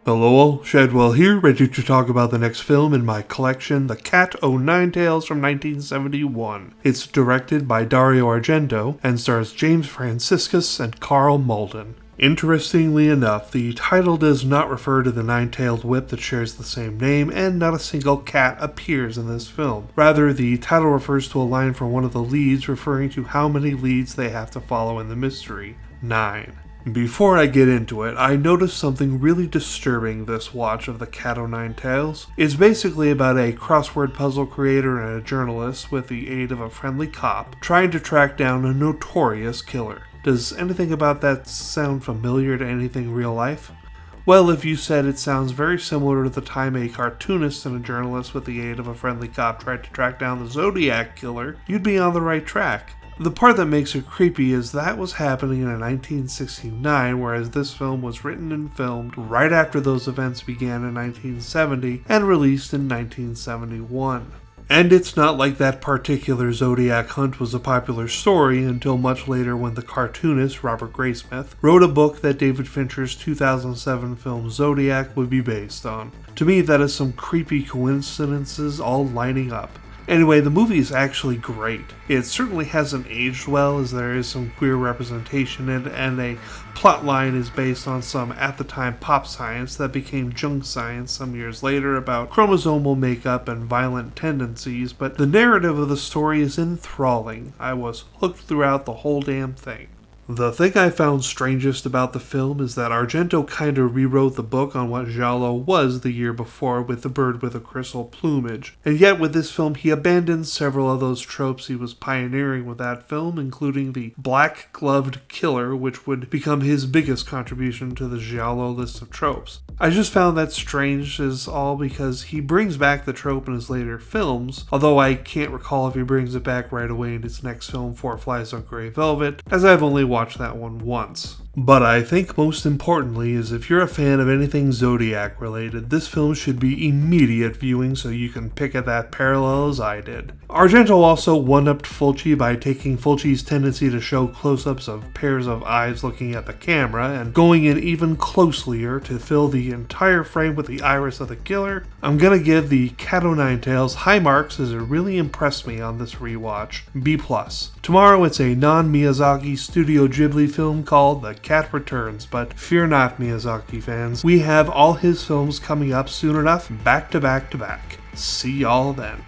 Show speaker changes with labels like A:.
A: Hello all, Shadwell here, ready to talk about the next film in my collection, The Cat O' Nine Tails from 1971. It's directed by Dario Argento and stars James Franciscus and Carl Malden. Interestingly enough, the title does not refer to the nine-tailed whip that shares the same name, and not a single cat appears in this film. Rather, the title refers to a line from one of the leads referring to how many leads they have to follow in the mystery: 9. Before I get into it, I noticed something really disturbing this watch of The Cat O' Nine Tails. It's basically about a crossword puzzle creator and a journalist, with the aid of a friendly cop, trying to track down a notorious killer. Does anything about that sound familiar to anything real life? Well, if you said it sounds very similar to the time a cartoonist and a journalist with the aid of a friendly cop tried to track down the Zodiac killer, you'd be on the right track. The part that makes it creepy is that was happening in 1969, whereas this film was written and filmed right after those events began in 1970 and released in 1971. And it's not like that particular Zodiac hunt was a popular story until much later, when the cartoonist Robert Graysmith wrote a book that David Fincher's 2007 film Zodiac would be based on. To me, that is some creepy coincidences all lining up. Anyway, the movie is actually great. It certainly hasn't aged well, as there is some queer representation in it, and a plot line is based on some at-the-time pop science that became junk science some years later about chromosomal makeup and violent tendencies, but the narrative of the story is enthralling. I was hooked throughout the whole damn thing. The thing I found strangest about the film is that Argento kinda rewrote the book on what giallo was the year before with The Bird with a Crystal Plumage, and yet with this film he abandoned several of those tropes he was pioneering with that film, including the black-gloved killer, which would become his biggest contribution to the giallo list of tropes. I just found that strange as all because he brings back the trope in his later films, although I can't recall if he brings it back right away in his next film, Four Flies on Grey Velvet, as I've only watched that one once. But I think most importantly is if you're a fan of anything Zodiac related, this film should be immediate viewing so you can pick at that parallel as I did. Argento also one-upped Fulci by taking Fulci's tendency to show close-ups of pairs of eyes looking at the camera and going in even closelier to fill the entire frame with the iris of the killer. I'm gonna give The Cat O' Nine Tails high marks as it really impressed me on this rewatch, B+. Tomorrow it's a non-Miyazaki Studio Ghibli film called The Cat Returns, but fear not, Miyazaki fans, we have all his films coming up soon enough, back to back to back. See y'all then.